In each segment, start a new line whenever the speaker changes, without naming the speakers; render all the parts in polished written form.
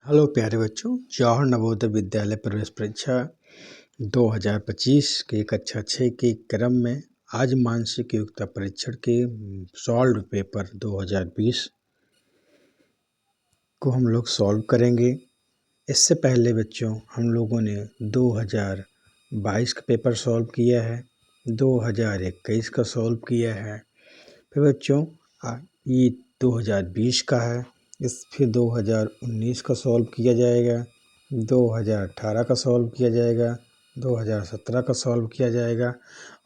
Hello प्यारे बच्चों, जवाहर नवोदय विद्यालय प्रवेश परीक्षा 2025 के कक्षा 6 के क्रम में आज मानसिक योग्यता परीक्षण के सॉल्व पेपर 2020 को हम लोग सॉल्व करेंगे। इससे पहले बच्चों हम लोगों ने 2022 का पेपर सॉल्व किया है, 2021 का सॉल्व किया है, फिर बच्चों ये 2020 का है, फिर 2019 का सॉल्व किया जाएगा, 2018 का सॉल्व किया जाएगा, 2017 का सॉल्व किया जाएगा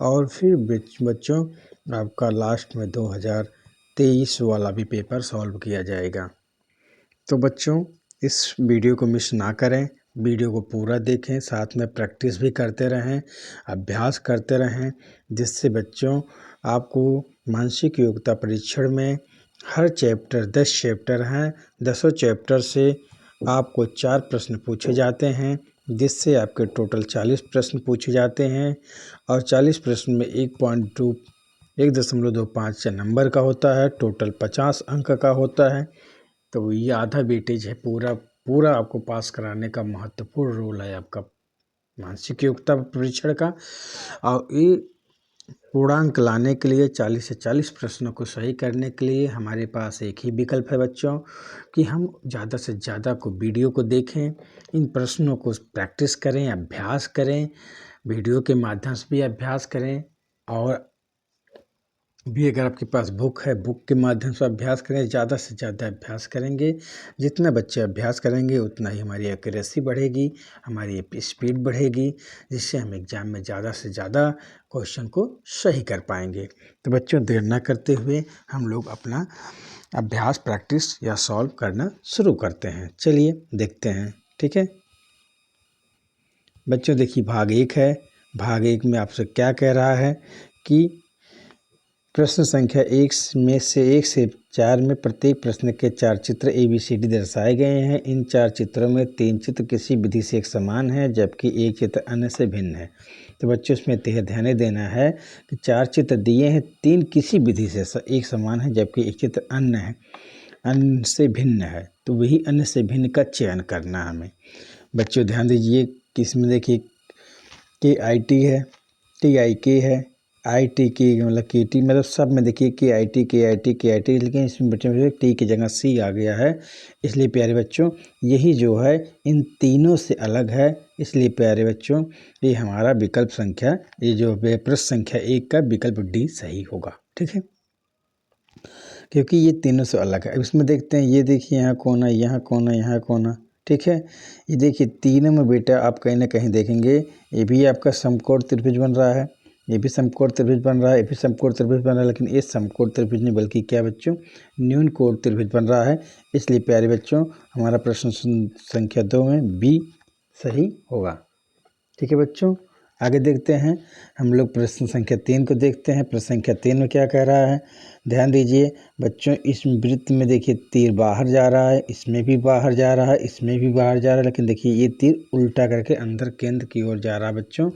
और फिर बच्चों आपका लास्ट में 2023 वाला भी पेपर सॉल्व किया जाएगा। तो बच्चों इस वीडियो को मिस ना करें, वीडियो को पूरा देखें, साथ में प्रैक्टिस भी करते रहें, अभ्यास करते रहें, जिससे बच्चों आपको मानसिक योग्यता परीक्षण में हर चैप्टर 10 चैप्टर हैं, 10 चैप्टर से आपको 4 प्रश्न पूछे जाते हैं, जिससे आपके टोटल 40 प्रश्न पूछे जाते हैं और 40 प्रश्न में 1.25 नंबर का होता है, टोटल 50 अंक का होता है। तो ये आधा वेटेज है, पूरा आपको पास कराने का महत्वपूर्ण रोल है आपका मानसिक योग्यता परीक्षण का। और ये पूर्णांक लाने के लिए 40 से 40 प्रश्नों को सही करने के लिए हमारे पास एक ही विकल्प है बच्चों कि हम ज़्यादा से ज़्यादा को वीडियो को देखें, इन प्रश्नों को प्रैक्टिस करें, अभ्यास करें, वीडियो के माध्यम से भी अभ्यास करें और भी अगर आपके पास बुक है, बुक के माध्यम से अभ्यास करें। ज़्यादा से ज़्यादा अभ्यास करेंगे, जितना बच्चे अभ्यास करेंगे उतना ही हमारी एक्यूरेसी बढ़ेगी, हमारी स्पीड बढ़ेगी, जिससे हम एग्ज़ाम में ज़्यादा से ज़्यादा क्वेश्चन को सही कर पाएंगे। तो बच्चों देर न करते हुए हम लोग अपना अभ्यास, प्रैक्टिस या सॉल्व करना शुरू करते हैं। चलिए देखते हैं, ठीक है बच्चों। देखिए भाग 1 है। भाग 1 में आपसे क्या कह रहा है कि प्रश्न संख्या 1 में से 1 से 4 में प्रत्येक प्रश्न के 4 चित्र ABCD दर्शाए गए हैं। इन 4 चित्रों में 3 चित्र किसी विधि से एक समान है, जबकि एक चित्र अन्य से भिन्न है। तो बच्चों इसमें ध्यान देना है कि 4 चित्र दिए हैं, 3 किसी विधि से एक समान है, जबकि एक चित्र अन्य से भिन्न है। तो वही अन्य से भिन्न का चयन करना हमें। बच्चों ध्यान दीजिए कि इसमें देखिए KIT है, TIK है, IT की मतलब KT, मतलब सब में देखिए KIT, लेकिन इसमें बच्चों में T की जगह C आ गया है। इसलिए प्यारे बच्चों यही जो है इन तीनों से अलग है। इसलिए प्यारे बच्चों ये हमारा विकल्प संख्या, ये जो प्रश्न संख्या 1 का विकल्प D सही होगा, ठीक है, क्योंकि ये तीनों से अलग है। अब इसमें देखते हैं, ये देखिए यहाँ कोना, यहाँ कोना, यहाँ कोना, ठीक है। ये देखिए तीनों में बेटा आप कहीं ना कहीं देखेंगे, ये भी आपका समकोण त्रिभुज बन रहा है, ये भी समकोण त्रिभुज बन रहा है, ये भी समकोण त्रिभुज बन रहा है, लेकिन ये समकोण त्रिभुज नहीं बल्कि क्या बच्चों न्यून कोण त्रिभुज बन रहा है। इसलिए प्यारे बच्चों हमारा प्रश्न संख्या 2 में B सही होगा, ठीक है बच्चों। आगे देखते हैं हम लोग प्रश्न संख्या 3 को देखते हैं। प्रश्न संख्या 3 में क्या कह रहा है, ध्यान दीजिए बच्चों। इस वृत्त में देखिए तीर बाहर जा रहा है, इसमें भी बाहर जा रहा है, इसमें भी बाहर जा रहा है, लेकिन देखिए ये तीर उल्टा करके अंदर केंद्र की ओर जा रहा है। बच्चों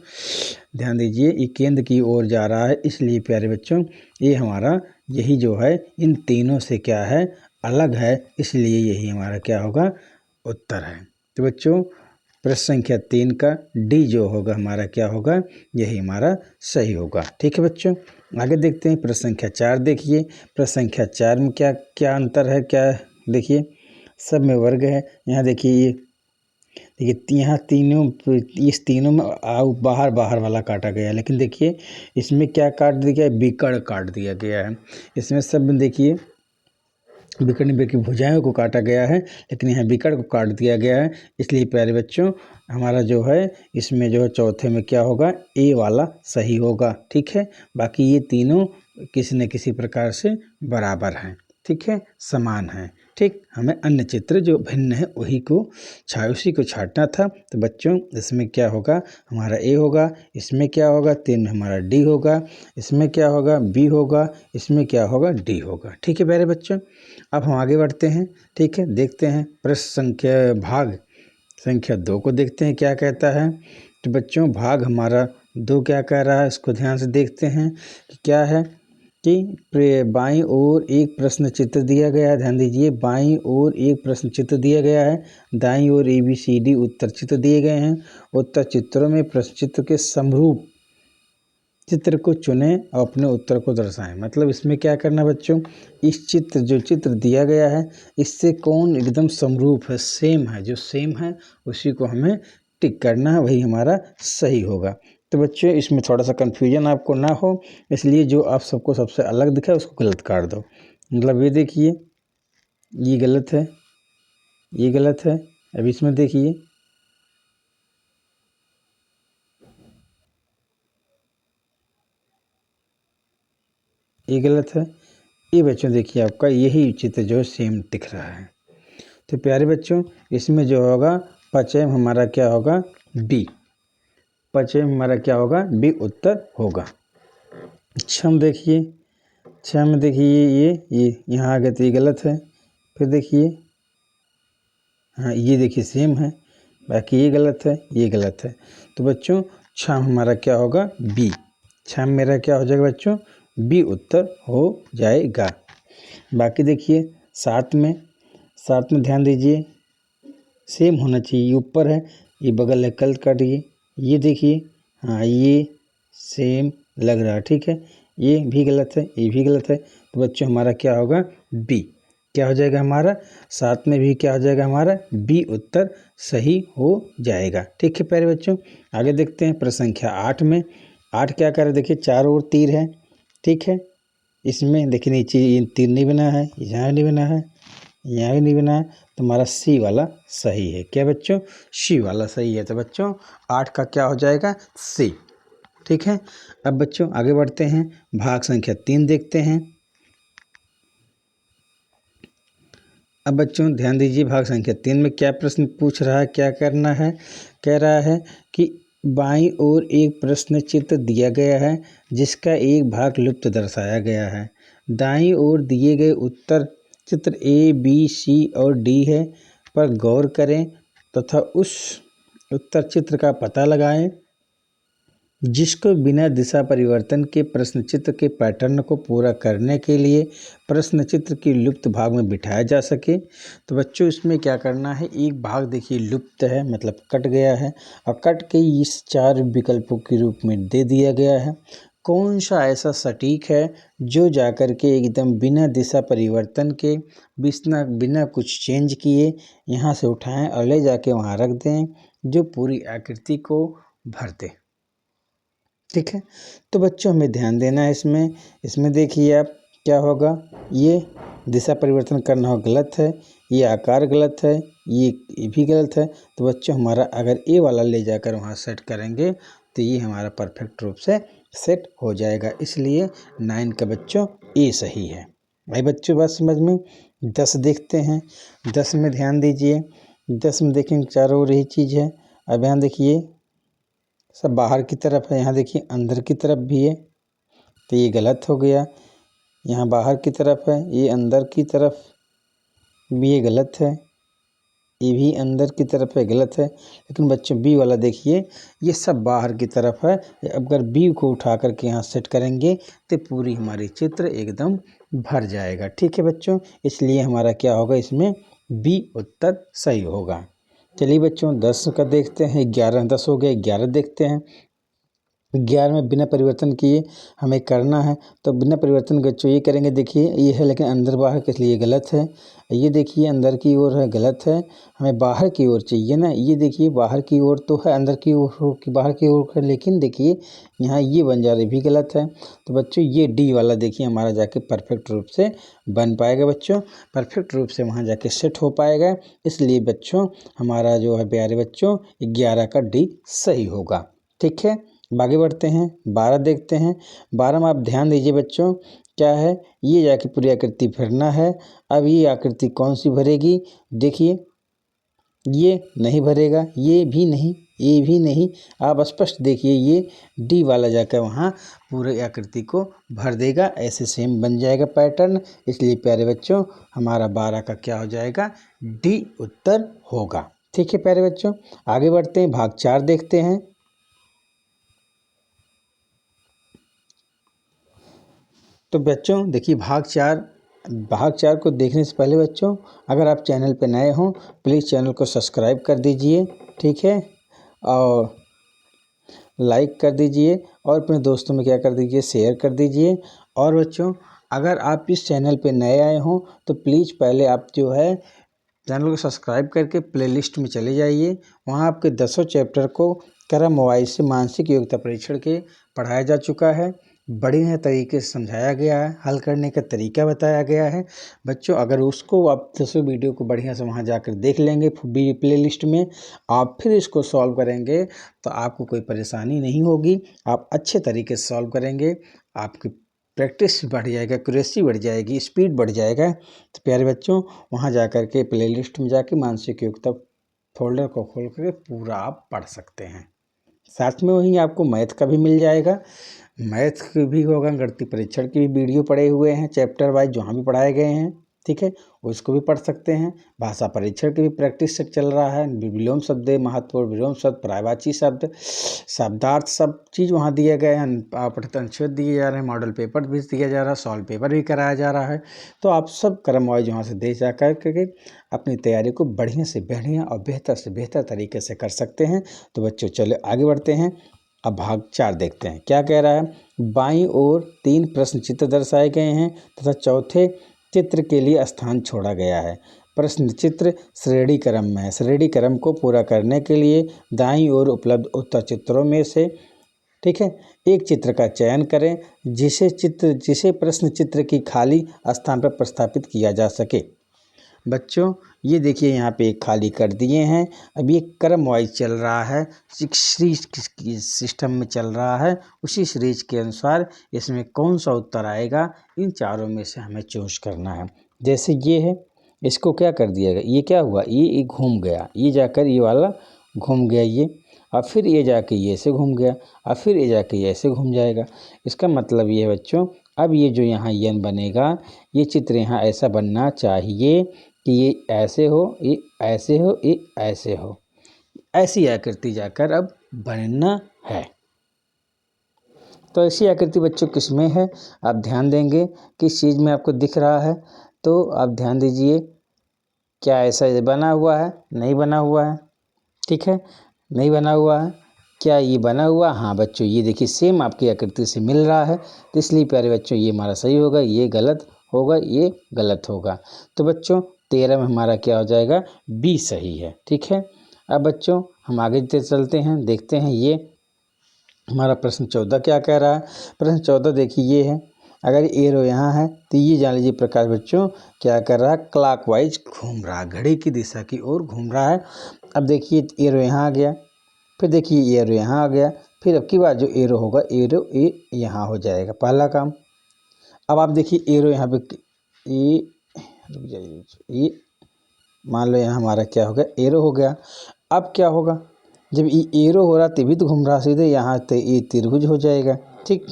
ध्यान दीजिए ये केंद्र की ओर जा रहा है। इसलिए प्यारे बच्चों ये हमारा यही जो है इन तीनों से क्या है, अलग है, इसलिए यही हमारा क्या होगा, उत्तर है। तो बच्चों प्रश्न संख्या 3 का D जो होगा हमारा क्या होगा, यही हमारा सही होगा, ठीक है बच्चों। आगे देखते हैं प्रश्न संख्या 4। देखिए प्रश्न संख्या 4 में क्या क्या अंतर है, क्या देखिए सब में वर्ग है। यहाँ देखिए यहाँ इस तीनों में बाहर वाला काटा गया है, लेकिन देखिए इसमें क्या काट दिया गया है, विकर्ण काट दिया गया है। इसमें सब में देखिए विकर्ण की भुजाओं को काटा गया है, लेकिन यहाँ विकर्ण को काट दिया गया है। इसलिए प्यारे बच्चों हमारा जो है इसमें जो है चौथे में क्या होगा, A वाला सही होगा, ठीक है। बाकी ये तीनों किसी न किसी प्रकार से बराबर हैं, ठीक है, समान हैं, ठीक। हमें अन्य चित्र जो भिन्न है उसी को छांटना था। तो बच्चों इसमें क्या होगा, हमारा A होगा, इसमें क्या होगा 3 में हमारा D होगा, इसमें क्या होगा B होगा, इसमें क्या होगा D होगा, ठीक है प्यारे बच्चों। अब हम आगे बढ़ते हैं, ठीक है, देखते हैं प्रश्न भाग संख्या 2 को देखते हैं क्या कहता है। तो बच्चों भाग हमारा 2 क्या कह रहा है, इसको ध्यान से देखते हैं कि क्या है। कि बाईं ओर एक प्रश्न चित्र दिया गया है। ध्यान दीजिए, बाईं ओर एक प्रश्न चित्र दिया गया है, दाईं ओर ABCD उत्तर चित्र दिए गए हैं। उत्तर चित्रों में प्रश्न चित्र के समरूप चित्र को चुनें और अपने उत्तर को दर्शाएं। मतलब इसमें क्या करना बच्चों, इस चित्र जो चित्र दिया गया है इससे कौन एकदम समरूप है, सेम है, जो सेम है उसी को हमें टिक करना है, वही हमारा सही होगा। तो बच्चों इसमें थोड़ा सा कन्फ्यूजन आपको ना हो, इसलिए जो आप सबको सबसे अलग दिखा उसको गलत काट दो। मतलब ये देखिए, ये गलत है, ये गलत है। अब इसमें देखिए, ये गलत है। ये बच्चों देखिए आपका यही चित्र जो सेम दिख रहा है। तो प्यारे बच्चों इसमें जो होगा पचयम हमारा क्या होगा, बी। पचयम हमारा क्या होगा, बी उत्तर होगा। छम देखिए, छम देखिए ये यहाँ आ गया तो ये गलत है। फिर देखिए, हाँ ये देखिए सेम है, बाकी ये गलत है, ये गलत है। तो बच्चों छम हमारा क्या होगा, बी। छम मेरा क्या हो जाएगा बच्चों, बी उत्तर हो जाएगा। बाकी देखिए साथ में ध्यान दीजिए, सेम होना चाहिए, ये ऊपर है, ये बगल है, कल काटिए, ये देखिए, हाँ ये सेम लग रहा है, ठीक है। ये भी गलत है, ये भी गलत है। तो बच्चों हमारा क्या होगा, बी। क्या हो जाएगा हमारा, साथ में भी क्या हो जाएगा हमारा, बी उत्तर सही हो जाएगा। ठीक है प्यारे बच्चों, आगे देखते हैं प्रश्न संख्या 8 में। 8 क्या कर रहे हैं, देखिए चारों ओर तीर है, ठीक है। इसमें देखिए नीचे तीर नहीं बना है, यहाँ नहीं बना है, यहाँ भी नहीं बना है, तो हमारा सी वाला सही है। क्या बच्चों, सी वाला सही है। तो बच्चों 8 का क्या हो जाएगा, सी। ठीक है। अब बच्चों आगे बढ़ते हैं, भाग संख्या 3 देखते हैं। अब बच्चों ध्यान दीजिए, भाग संख्या 3 में क्या प्रश्न पूछ रहा है, क्या करना है। कह रहा है कि बाईं ओर एक प्रश्न चित्र दिया गया है जिसका एक भाग लुप्त दर्शाया गया है। दाईं ओर दिए गए उत्तर चित्र A, B, C और D है पर गौर करें तथा उस उत्तर चित्र का पता लगाएं जिसको बिना दिशा परिवर्तन के प्रश्न चित्र के पैटर्न को पूरा करने के लिए प्रश्न चित्र के लुप्त भाग में बिठाया जा सके। तो बच्चों इसमें क्या करना है, एक भाग देखिए लुप्त है, मतलब कट गया है, और कट के इस 4 विकल्पों के रूप में दे दिया गया है। कौन सा ऐसा सटीक है जो जाकर के एकदम बिना दिशा परिवर्तन के, बिना कुछ चेंज किए यहाँ से उठाएं और ले जाके वहाँ रख दें, जो पूरी आकृति को भर दे। ठीक है। तो बच्चों हमें ध्यान देना है इसमें देखिए आप क्या होगा, ये दिशा परिवर्तन करना हो गलत है, ये आकार गलत है, ये भी गलत है। तो बच्चों हमारा अगर ए वाला ले जाकर वहाँ सेट करेंगे तो ये हमारा परफेक्ट रूप से सेट हो जाएगा। इसलिए 9 का बच्चों ए सही है। भाई बच्चों बात समझ में। 10 देखते हैं। 10 में ध्यान दीजिए, 10 में देखेंगे चारों ओर यही चीज़ है। अब यहाँ देखिए सब बाहर की तरफ है, यहाँ देखिए अंदर की तरफ भी है, तो ये गलत हो गया। यहाँ बाहर की तरफ है, ये अंदर की तरफ भी ये गलत है, ये भी अंदर की तरफ है, गलत है। लेकिन बच्चों बी वाला देखिए, ये सब बाहर की तरफ है। अगर बी को उठा करके यहाँ सेट करेंगे तो पूरी हमारी चित्र एकदम भर जाएगा। ठीक है बच्चों, इसलिए हमारा क्या होगा, इसमें बी उत्तर सही होगा। चलिए बच्चों 10 का देखते हैं। 11 10 हो गया, 11 देखते हैं। 11 में बिना परिवर्तन किए हमें करना है, तो बिना परिवर्तन के बच्चों ये करेंगे। देखिए ये है लेकिन अंदर बाहर के लिए गलत है। ये देखिए अंदर की ओर है, गलत है, हमें बाहर की ओर चाहिए ना। ये देखिए बाहर की ओर तो है, अंदर की ओर हो कि बाहर की ओर है, लेकिन देखिए यहाँ ये बन जा रही भी गलत है। तो बच्चों ये डी वाला देखिए हमारा जाके परफेक्ट रूप से बन पाएगा बच्चों, परफेक्ट रूप से वहाँ जाके सेट हो पाएगा। इसलिए बच्चों हमारा जो है प्यारे बच्चों 11 का डी सही होगा। ठीक है। आगे बढ़ते हैं, 12 देखते हैं। 12 में आप ध्यान दीजिए बच्चों, क्या है, ये जाके पूरी आकृति भरना है। अब ये आकृति कौन सी भरेगी, देखिए ये नहीं भरेगा, ये भी नहीं, ये भी नहीं। आप स्पष्ट देखिए ये डी वाला जाकर वहाँ पूरे आकृति को भर देगा, ऐसे सेम बन जाएगा पैटर्न। इसलिए प्यारे बच्चों हमारा 12 का क्या हो जाएगा, डी उत्तर होगा। ठीक है प्यारे बच्चों, आगे बढ़ते हैं, भाग 4 देखते हैं। तो बच्चों देखिए भाग 4 को देखने से पहले बच्चों अगर आप चैनल पर नए हों प्लीज़ चैनल को सब्सक्राइब कर दीजिए, ठीक है, और लाइक कर दीजिए और अपने दोस्तों में क्या कर दीजिए, शेयर कर दीजिए। और बच्चों अगर आप इस चैनल पे नए आए हों तो प्लीज़ पहले आप जो है चैनल को सब्सक्राइब करके प्लेलिस्ट में चले जाइए। वहाँ आपके 10 चैप्टर को क्रम वाइज से मानसिक योग्यता परीक्षण के पढ़ाया जा चुका है। बढ़िया तरीके से समझाया गया है, हल करने का तरीका बताया गया है। बच्चों अगर उसको आप 10 वीडियो को बढ़िया से वहाँ जाकर देख लेंगे प्ले लिस्ट में, आप फिर इसको सॉल्व करेंगे तो आपको कोई परेशानी नहीं होगी, आप अच्छे तरीके से सॉल्व करेंगे, आपकी प्रैक्टिस बढ़ जाएगा, एक्यूरेसी बढ़ जाएगी, स्पीड बढ़ जाएगा। तो प्यारे बच्चों वहाँ जा कर के प्ले लिस्ट में जाके मानसिक योग्यता फोल्डर को खोल कर पूरा आप पढ़ सकते हैं। साथ में वहीं आपको मैथ का भी मिल जाएगा, मैथ की भी होगा, गणितीय परीक्षण की भी वीडियो पड़े हुए हैं चैप्टर वाइज जहाँ भी पढ़ाए गए हैं, ठीक है, उसको भी पढ़ सकते हैं। भाषा परीक्षण की भी प्रैक्टिस चल रहा है, विलोम शब्द, महत्वपूर्ण विलोम शब्द, पर्यायवाची शब्द, शब्दार्थ, सब चीज़ वहाँ दिए गए हैं, पठित अनुच्छेद दिए जा रहे हैं, मॉडल पेपर भी दिया जा रहा है, सॉल्व पेपर भी कराया जा रहा है। तो आप सब क्रम वाइज वहाँ से दे जा करके अपनी तैयारी को बढ़िया से बढ़िया और बेहतर से बेहतर तरीके से कर सकते हैं। तो बच्चों चले आगे बढ़ते हैं। अब भाग 4 देखते हैं क्या कह रहा है। बाईं ओर 3 प्रश्न चित्र दर्शाए गए हैं तथा चौथे चित्र के लिए स्थान छोड़ा गया है। प्रश्न चित्र श्रेणी क्रम में है। श्रेणी क्रम को पूरा करने के लिए दाईं ओर उपलब्ध उत्तर चित्रों में से, ठीक है, एक चित्र का चयन करें जिसे प्रश्न चित्र की खाली स्थान पर प्रस्थापित किया जा सके। बच्चों ये देखिए यहाँ पे एक खाली कर दिए हैं। अब ये क्रम वाइज चल रहा है, सीरीज सिस्टम में चल रहा है, उसी सीरीज के अनुसार इसमें कौन सा उत्तर आएगा इन चारों में से हमें चूज करना है। जैसे ये है, इसको क्या कर दिया गया, ये क्या हुआ, ये घूम गया, ये जाकर ये वाला घूम गया ये, और फिर ये जाके ये ऐसे घूम गया, और फिर ये जाके ये ऐसे घूम जाएगा। इसका मतलब ये है बच्चों, अब ये जो यहाँ यन बनेगा, ये चित्र यहाँ ऐसा बनना चाहिए कि ये ऐसे हो, ये ऐसे हो, ये ऐसे हो, ऐसी आकृति जाकर अब बनना है। तो ऐसी आकृति बच्चों किस में है, आप ध्यान देंगे किस चीज़ में आपको दिख रहा है, तो आप ध्यान दीजिए। क्या ऐसा बना हुआ है, नहीं बना हुआ है, ठीक है, नहीं बना हुआ है। क्या ये बना हुआ, हाँ बच्चों ये देखिए सेम आपकी आकृति से मिल रहा है, तो इसलिए प्यारे बच्चों ये हमारा सही होगा, ये गलत होगा, ये गलत होगा। तो बच्चों 13 में हमारा क्या हो जाएगा, बी सही है, ठीक है। अब बच्चों हम आगे चलते हैं, देखते हैं ये हमारा प्रश्न 14 क्या कह रहा है। प्रश्न 14 देखिए ये है, अगर एरो यहाँ है तो ये जान लीजिए प्रकाश बच्चों क्या कर रहा है, क्लॉकवाइज घूम रहा है, घड़ी की दिशा की ओर घूम रहा है। अब देखिए एरो यहाँ आ गया, फिर देखिए एरो यहाँ आ गया, फिर अब की बार जो एरो होगा एरो यहाँ हो जाएगा, पहला काम। अब आप देखिए एरो यहाँ पे ये रुक जाइए, ये मान लो यहाँ हमारा क्या हो गया, एरो हो गया। अब क्या होगा, जब ये एरो हो रहा तभी तो घूम रहा सीधे, यहाँ तो ये त्रिभुज हो जाएगा, ठीक।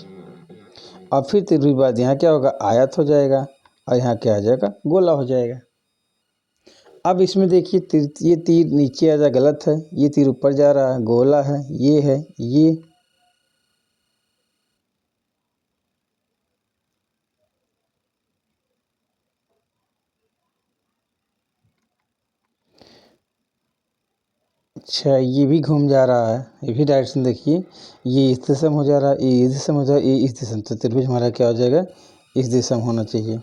और फिर त्रिभुज बाद यहाँ क्या होगा, आयत हो जाएगा, और यहाँ क्या हो जाएगा, गोला हो जाएगा। अब इसमें देखिए ये तीर नीचे आ जा, गलत है, ये तीर ऊपर जा रहा है, गोला है, ये अच्छा ये भी घूम जा रहा है, ये भी डायरेक्शन देखिए, ये इस दिशा में हो जा रहा है, ये इस दिशा में हो जा रहा है, ये इस दिशा में, तो त्रिभुज हमारा क्या हो जाएगा, इस दिशा में होना चाहिए।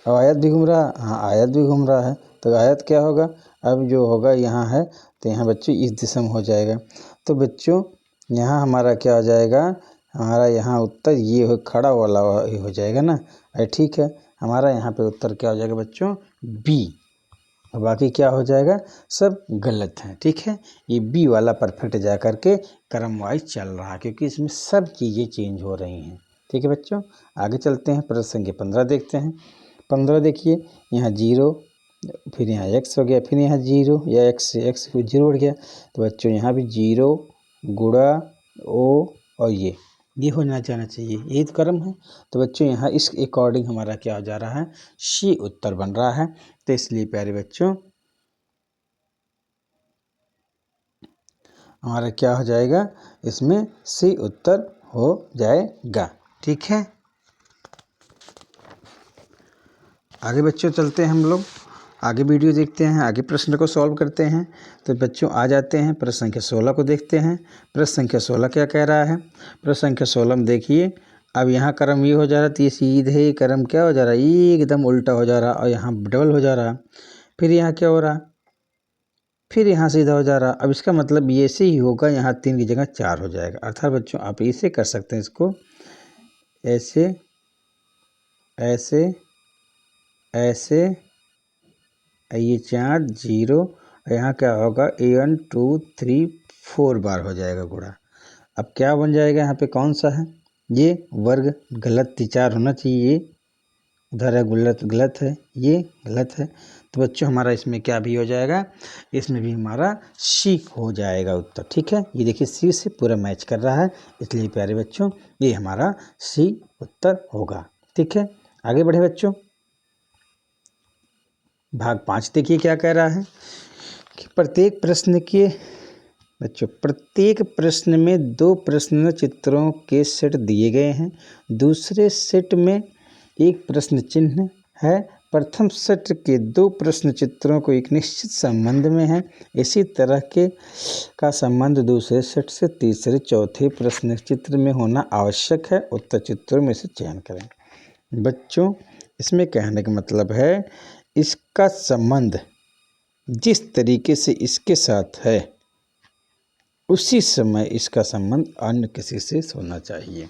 और आयत भी घूम रहा है, हाँ आयत भी घूम रहा है, तो आयत क्या होगा, अब जो होगा यहाँ है तो यहाँ बच्चों इस दिशा में हो जाएगा। तो बच्चों यहाँ हमारा क्या हो जाएगा, हमारा यहाँ उत्तर ये हो, खड़ा वाला हो जाएगा ना, ठीक है। हमारा यहाँ पे उत्तर क्या हो जाएगा बच्चों, बी। और बाकी क्या हो जाएगा, सब गलत है, ठीक है। ये बी वाला परफेक्ट जा कर के क्रम वाइज चल रहा है, क्योंकि इसमें सब चीज़ें चेंज हो रही हैं, ठीक है बच्चों। आगे चलते हैं, प्रश्न संख्या 15 देखते हैं। 15 देखिए, यहाँ 0, फिर यहाँ x हो गया, फिर यहाँ 0 या x से x फिर 0 बढ़ गया, तो बच्चों यहाँ भी 0 गुणा ओ और ये होना जाना चाहिए, यही तो क्रम है। तो बच्चों यहाँ इस अकॉर्डिंग हमारा क्या हो जा रहा है, सी उत्तर बन रहा है। तो इसलिए प्यारे बच्चों हमारा क्या हो जाएगा, इसमें सी उत्तर हो जाएगा, ठीक है। आगे बच्चों चलते हैं, हम लोग आगे वीडियो देखते हैं, आगे प्रश्न को सॉल्व करते हैं। तो बच्चों आ जाते हैं प्रश्न संख्या 16 को देखते हैं। प्रश्न संख्या 16 क्या कह रहा है? प्रश्न संख्या 16 में देखिए, अब यहाँ क्रम ये हो जा रहा है तो ये सीधे क्रम क्या हो जा रहा है, एकदम उल्टा हो जा रहा और यहाँ डबल हो जा रहा। फिर यहाँ क्या हो रहा, फिर यहाँ सीधा हो जा रहा। अब इसका मतलब ये से ही होगा, यहाँ 3 की जगह 4 हो जाएगा। अर्थात बच्चों आप इसे कर सकते हैं, इसको ऐसे ऐसे ऐसे, ये 4 0, यहाँ क्या होगा 1 2 3 4 बार हो जाएगा गुणा। अब क्या बन जाएगा यहाँ पे, कौन सा है ये वर्ग, गलत 4 होना चाहिए, ये उधर है गलत है, ये गलत है। तो बच्चों हमारा इसमें क्या भी हो जाएगा, इसमें भी हमारा सी हो जाएगा उत्तर। ठीक है, ये देखिए सी से पूरा मैच कर रहा है, इसलिए प्यारे बच्चों ये हमारा सी उत्तर होगा। ठीक है, आगे बढ़े बच्चों। भाग 5 देखिए क्या कह रहा है कि प्रत्येक प्रश्न में 2 प्रश्न चित्रों के सेट दिए गए हैं। दूसरे सेट में एक प्रश्न चिन्ह है। प्रथम सेट के 2 प्रश्न चित्रों को एक निश्चित संबंध में है। इसी तरह का संबंध दूसरे सेट से तीसरे चौथे प्रश्न चित्र में होना आवश्यक है। उत्तर चित्रों में से चयन करें। बच्चों इसमें कहने का मतलब है, इसका संबंध जिस तरीके से इसके साथ है उसी समय इसका संबंध अन्य किसी से होना चाहिए।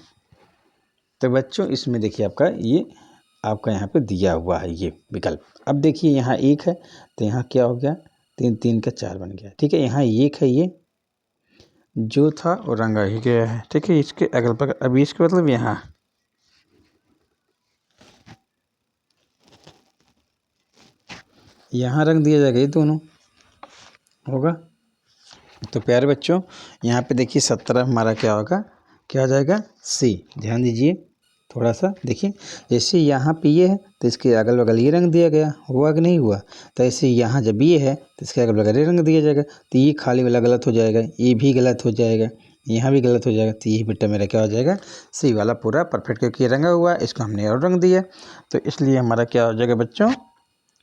तो बच्चों इसमें देखिए आपका यहाँ पे दिया हुआ है ये विकल्प। अब देखिए यहाँ 1 है तो यहाँ क्या हो गया, 3 3 का 4 बन गया। ठीक है, यहाँ 1 है, ये जो था वो रंगा ही गया है। ठीक है, इसके अगल बगल, अभी इसके मतलब यहाँ रंग दिया जाएगा, ये दोनों होगा। तो प्यारे बच्चों यहाँ पे देखिए 17 हमारा क्या होगा, क्या हो जाएगा सी। ध्यान दीजिए थोड़ा सा, देखिए जैसे यहाँ पे ये है तो इसके अगल बगल ये रंग दिया गया, हुआ कि नहीं हुआ। तो ऐसे यहाँ जब ये है तो इसके अगल बगल ये रंग दिया जाएगा, तो ये खाली वाला गलत हो जाएगा, ये भी गलत हो जाएगा, यहाँ भी गलत हो जाएगा। तो ये बेटा मेरा क्या हो जाएगा, सी वाला पूरा परफेक्ट, क्योंकि ये रंगा हुआ इसको हमने और रंग दिया, तो इसलिए हमारा क्या हो जाएगा बच्चों,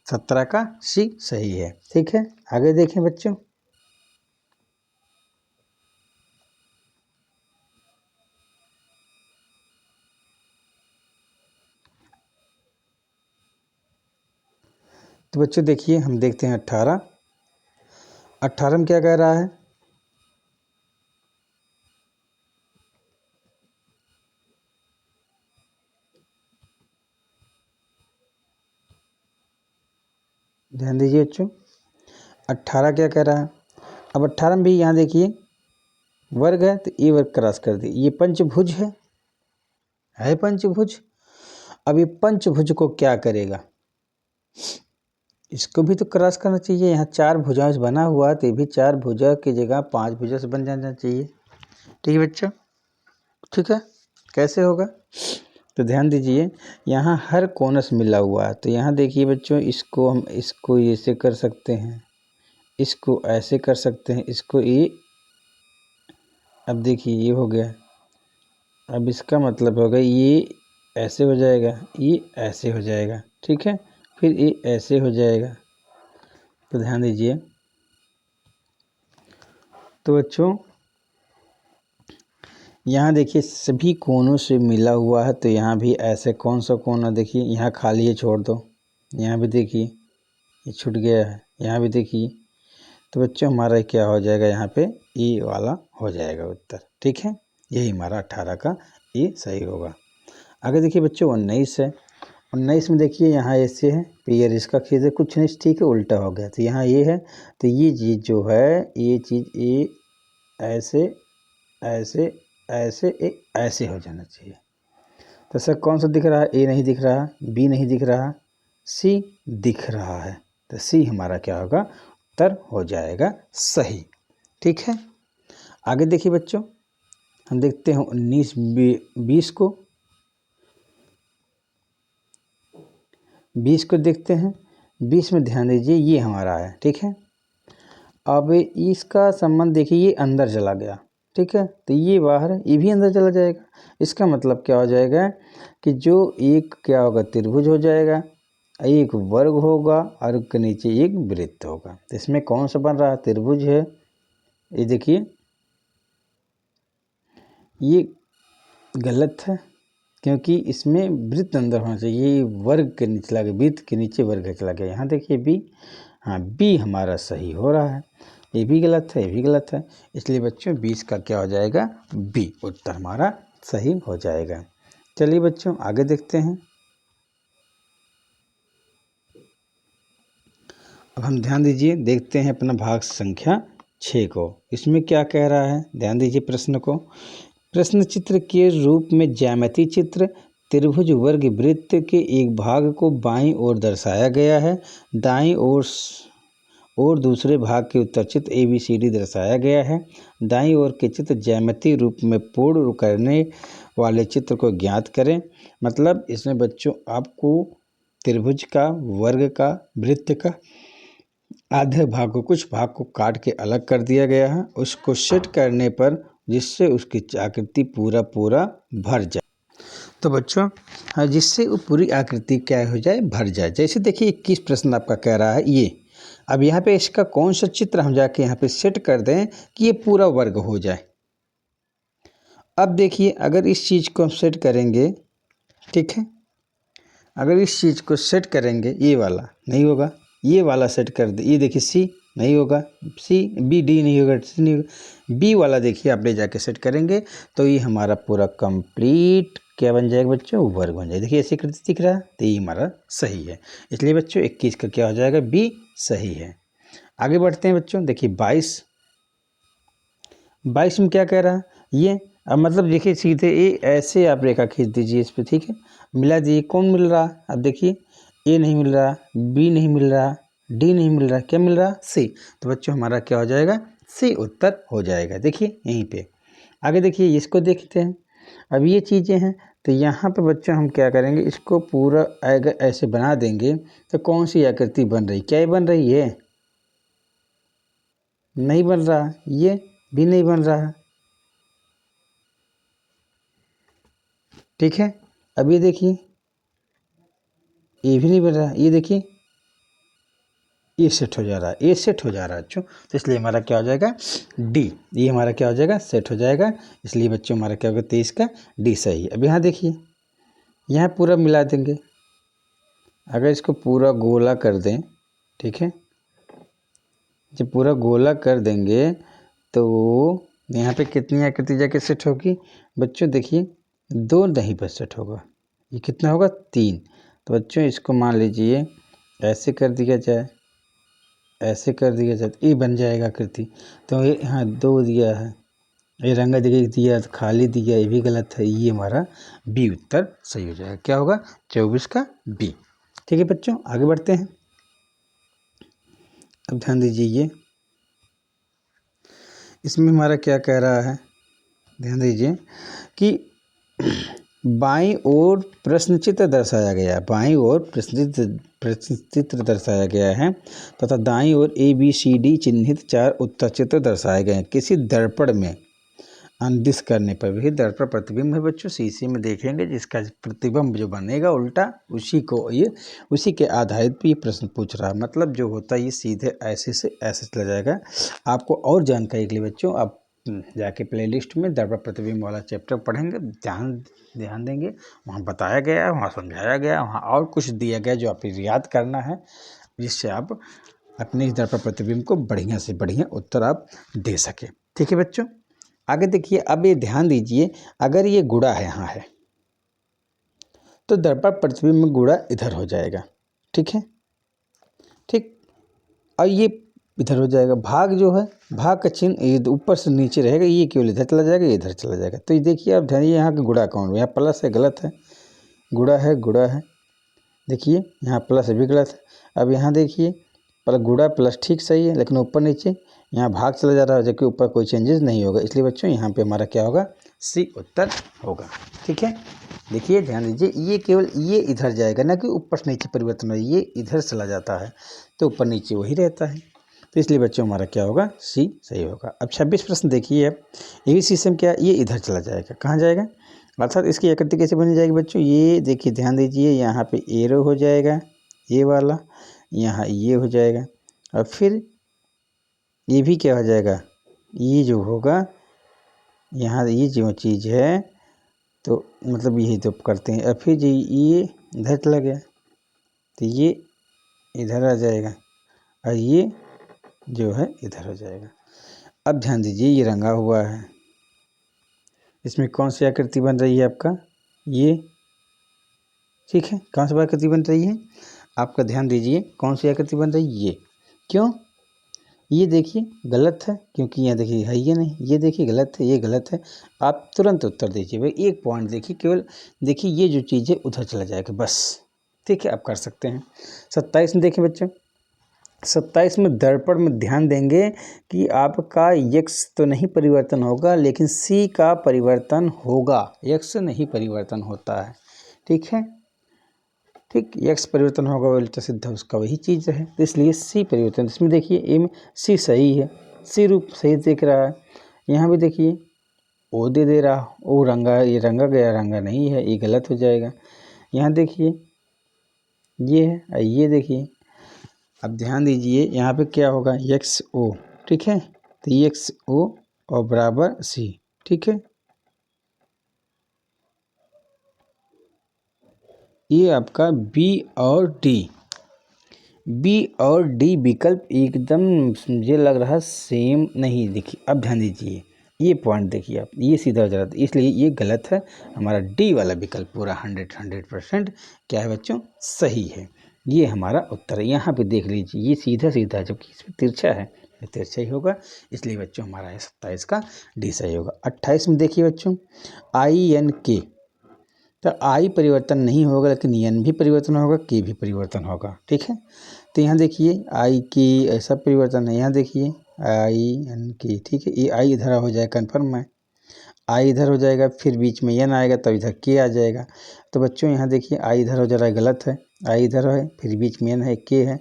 17 का सी सही है। ठीक है, आगे देखें बच्चों। तो बच्चों देखिए हम देखते हैं 18 में क्या कह रहा है, ध्यान दीजिए बच्चों 18 क्या कह रहा है। अब 18 में भी यहाँ देखिए वर्ग है तो ये वर्ग क्रॉस कर दिए, ये पंचभुज है पंचभुज। अब ये पंचभुज को क्या करेगा, इसको भी तो क्रॉस करना चाहिए। यहाँ 4 भुजाओं से बना हुआ तो ये भी 4 भुजा की जगह 5 भुजा से बन जाना चाहिए। ठीक है बच्चों, ठीक है, कैसे होगा, तो ध्यान दीजिए यहाँ हर कोनस मिला हुआ है। तो यहाँ देखिए बच्चों हम इसको ऐसे कर सकते हैं, इसको ऐसे कर सकते हैं, इसको ये, अब देखिए ये हो गया। अब इसका मतलब होगा ये ऐसे हो जाएगा, ये ऐसे हो जाएगा। ठीक है, फिर ये ऐसे हो जाएगा। तो ध्यान दीजिए, तो बच्चों यहाँ देखिए सभी कोनों से मिला हुआ है, तो यहाँ भी ऐसे कौन सा कोना, देखिए यहाँ खाली है छोड़ दो, यहाँ भी देखिए ये छूट गया है, यहाँ भी देखिए। तो बच्चों हमारा क्या हो जाएगा, यहाँ पे ये वाला हो जाएगा उत्तर। ठीक है, यही हमारा 18 का ये सही होगा। आगे देखिए बच्चों 19 है। 19 में देखिए यहाँ ऐसे है, पेयर इसका खेद है, कुछ नहीं ठीक है, उल्टा हो गया। तो यहाँ ये है, तो ये चीज़ जो है, ये चीज़ ये ऐसे ऐसे ऐसे ऐसे हो जाना चाहिए। तो सर कौन सा दिख रहा है, ए नहीं दिख रहा, बी नहीं दिख रहा, सी दिख रहा है। तो सी हमारा क्या होगा, उत्तर हो जाएगा सही। ठीक है, आगे देखिए बच्चों हम देखते हैं 19 20 को, 20 को देखते हैं। 20 में ध्यान दीजिए ये हमारा है। ठीक है, अब इसका संबंध देखिए, ये अंदर चला गया। ठीक है, तो ये बाहर है, ये भी अंदर चला जाएगा। इसका मतलब क्या हो जाएगा कि जो एक क्या होगा त्रिभुज हो जाएगा, एक वर्ग होगा और उसके नीचे एक वृत्त होगा। तो इसमें कौन सा बन रहा है? त्रिभुज है। ये देखिए ये गलत है क्योंकि इसमें वृत्त अंदर होना चाहिए। ये वर्ग के नीचे चला गया, वृत्त के नीचे वर्ग चला गया। यहाँ देखिए बी, हाँ बी हमारा सही हो रहा है। ये भी गलत है, ये भी गलत है, इसलिए बच्चों 20 का क्या हो जाएगा? बी उत्तर हमारा सही हो जाएगा। चलिए बच्चों आगे देखते हैं। अब हम ध्यान दीजिए, देखते हैं अपना भाग संख्या 6 को। इसमें क्या कह रहा है? ध्यान दीजिए प्रश्न को। प्रश्न चित्र के रूप में ज्यामितीय चित्र त्रिभुज वर्ग वृत्त के एक भाग को बाईं ओर दर्शाया गया है। दाईं ओर और दूसरे भाग के उत्तर चित्र ABCD दर्शाया गया है। दाईं ओर के चित्र ज्यामितीय रूप में पूर्ण करने वाले चित्र को ज्ञात करें। मतलब इसमें बच्चों आपको त्रिभुज का, वर्ग का, वृत्त का आधे भाग को, कुछ भाग को काट के अलग कर दिया गया है। उसको सेट करने पर जिससे उसकी आकृति पूरा भर जाए। तो बच्चों हाँ, जिससे वो पूरी आकृति क्या हो जाए? भर जाए। जैसे देखिए 21 प्रश्न आपका कह रहा है ये। अब यहाँ पे इसका कौन सा चित्र हम जाके यहाँ पे सेट कर दें कि ये पूरा वर्ग हो जाए। अब देखिए अगर इस चीज़ को हम सेट करेंगे, ठीक है, अगर इस चीज़ को सेट करेंगे, ये वाला नहीं होगा, ये वाला सेट कर दे, ये देखिए सी नहीं होगा, सी बी डी नहीं होगा, सी नहीं होगा, बी वाला देखिए आप ले जाके सेट करेंगे तो ये हमारा पूरा कंप्लीट क्या बन जाएगा बच्चों? वर्ग बन जाएगा। देखिए ऐसी कृति दिख रहा है तो ये हमारा सही है। इसलिए बच्चों 21 का क्या हो जाएगा? बी सही है। आगे बढ़ते हैं बच्चों। देखिए 22 में क्या कह रहा है ये? अब मतलब देखिए सीधे ए ऐसे आप रेखा खींच दीजिए इस पर, ठीक है, मिला दीजिए। कौन मिल रहा? अब देखिए ए नहीं मिल रहा, बी नहीं मिल रहा, डी नहीं मिल रहा, क्या मिल रहा? सी। तो बच्चों हमारा क्या हो जाएगा? सी उत्तर हो जाएगा। देखिए यहीं पे आगे देखिए इसको देखते हैं। अब ये चीज़ें हैं तो यहाँ पे बच्चों हम क्या करेंगे? इसको पूरा अगर ऐसे बना देंगे तो कौन सी आकृति बन रही? क्या ये बन रही है? नहीं बन रहा, ये भी नहीं बन रहा, ठीक है। अब ये देखिए ये भी नहीं बन रहा, ये देखिए ये सेट हो जा रहा है, ये सेट हो जा रहा है बच्चों। तो इसलिए हमारा क्या हो जाएगा? डी। ये हमारा क्या हो जाएगा? सेट हो जाएगा। इसलिए बच्चों हमारा क्या होगा? 23 का डी सही है। अब यहाँ देखिए यहाँ पूरा मिला देंगे। अगर इसको पूरा गोला कर दें, ठीक है, जब पूरा गोला कर देंगे तो यहाँ पे कितनी आकृति जाके सेट होगी बच्चों? देखिए 2 नहीं पर सेट होगा, ये कितना होगा? 3। तो बच्चों इसको मान लीजिए ऐसे कर दिया जाए, ऐसे कर दिया जाए तो ये बन जाएगा आकृति। तो ये हाँ 2 दिया है, ये रंगा जगह दिया तो खाली दिया, ये भी गलत है। ये हमारा बी उत्तर सही हो जाएगा। क्या होगा? 24 का बी। ठीक है बच्चों आगे बढ़ते हैं। अब ध्यान दीजिए ये इसमें हमारा क्या कह रहा है? ध्यान दीजिए कि बाईं ओर प्रश्न चित्र दर्शाया गया है, बाईं ओर प्रश्न चित्र दर्शाया गया है तथा दाईं ओर ABCD चिन्हित 4 उत्तर चित्र दर्शाए गए हैं। किसी दर्पण में अनदिश करने पर भी दर्पण प्रतिबिंब है बच्चों, शीशे में देखेंगे जिसका प्रतिबिंब जो बनेगा उल्टा उसी को ये उसी के आधारित पे ये प्रश्न पूछ रहा है। मतलब जो होता है ये सीधे ऐसे से ऐसे चला जाएगा। आपको और जानकारी के लिए बच्चों आप जाके प्लेलिस्ट में दर्पण प्रतिबिंब वाला चैप्टर पढ़ेंगे, ध्यान देंगे, वहाँ बताया गया है, वहाँ समझाया गया, वहाँ और कुछ दिया गया जो आप याद करना है, जिससे आप अपने इस दर्पण प्रतिबिंब को बढ़िया से बढ़िया उत्तर आप दे सके। ठीक है बच्चों आगे देखिए। अब ये ध्यान दीजिए अगर ये गुणा है यहाँ है तो दर्पण प्रतिबिंब में गुणा इधर हो जाएगा, ठीक है, ठीक, और ये इधर हो जाएगा। भाग जो है, भाग का चिन्ह ऊपर से नीचे रहेगा, ये केवल इधर चला जाएगा, ये इधर चला जाएगा। तो ये देखिए आप ध्यान, यहाँ का गुणा कौन? यहाँ प्लस है, गलत है, गुणा है, गुणा है, देखिए यहाँ प्लस है भी गलत है। अब यहाँ देखिए पर गुणा प्लस ठीक सही है, लेकिन ऊपर नीचे यहाँ भाग चला जा रहा है, जबकि ऊपर कोई चेंजेस नहीं होगा। इसलिए बच्चों यहाँ पे हमारा क्या होगा? सी उत्तर होगा। ठीक है देखिए ध्यान दीजिए, ये केवल ये इधर जाएगा ना कि ऊपर से नीचे परिवर्तन हो, ये इधर चला जाता है तो ऊपर नीचे वही रहता है। तो इसलिए बच्चों हमारा क्या होगा? सी सही होगा। अब 26 प्रश्न देखिए। अब यही सिस्टम क्या, ये इधर चला जाएगा, कहाँ जाएगा? अर्थात इसकी आकृति कैसे बनी जाएगी बच्चों? ये देखिए ध्यान दीजिए, यहाँ पे एरो हो जाएगा, ये वाला, यहाँ ये हो जाएगा, और फिर ये भी क्या हो जाएगा, ये जो होगा यहाँ ये जो चीज़ है तो मतलब यही तो करते हैं। और फिर जो ये इधर चला गया तो ये इधर आ जाएगा और ये जो है इधर हो जाएगा। अब ध्यान दीजिए ये रंगा हुआ है, इसमें कौन सी आकृति बन रही है आपका, ये, ठीक है। कौन सी आकृति बन रही है आपका, ध्यान दीजिए कौन सी आकृति बन रही है, ये क्यों, ये देखिए गलत है क्योंकि यहाँ देखिए है ये नहीं, ये देखिए गलत है, ये गलत है। आप तुरंत उत्तर दीजिए भाई, एक पॉइंट देखिए, केवल देखिए ये जो चीज़ है उधर चला जाएगा बस, ठीक है। आप कर सकते हैं। 27 में देखिए बच्चों, 27 में दर्पण में ध्यान देंगे कि आपका यक्स तो नहीं परिवर्तन होगा लेकिन सी का परिवर्तन होगा, यक्स नहीं परिवर्तन होता है, ठीक है। ठीक, यक्स परिवर्तन होगा उल्टा सीधा उसका वही चीज़ है, तो इसलिए सी परिवर्तन। इसमें देखिए ए में सी सही है, सी रूप सही दिख रहा है। यहाँ भी देखिए ओ दे रहा, ओ रंगा, ये रंगा गया, रंगा नहीं है, ये गलत हो जाएगा। यहाँ देखिए ये है, ये देखिए। अब ध्यान दीजिए यहाँ पे क्या होगा, एक्स ओ, ठीक है। तो एक्स ओ और बराबर सी, ठीक है। ये आपका बी और डी, बी और डी विकल्प एकदम मुझे लग रहा सेम नहीं। देखिए अब ध्यान दीजिए, ये पॉइंट देखिए आप, ये सीधा हो जा रहा था, इसलिए ये गलत है। हमारा डी वाला विकल्प पूरा 100% क्या है बच्चों, सही है। ये हमारा उत्तर है। यहाँ पे देख लीजिए ये सीधा सीधा है, जबकि इसमें तिरछा है, ये तिरछा ही होगा, इसलिए बच्चों हमारा 27 का डी सही होगा। 28 में देखिए बच्चों, आई एन के, तो आई परिवर्तन नहीं होगा लेकिन एन भी परिवर्तन होगा, के भी परिवर्तन होगा, ठीक है। तो यहाँ देखिए आई की ऐसा परिवर्तन है, यहाँ देखिए आई एन की, ठीक है। ये आई इधर हो जाएगा, कन्फर्म है, आई इधर हो जाएगा, फिर बीच में एन आएगा तब इधर के आ जाएगा। तो बच्चों यहाँ देखिए आई इधर हो जा रहा है, गलत है, आई इधर है, फिर बीच में एन है, के है,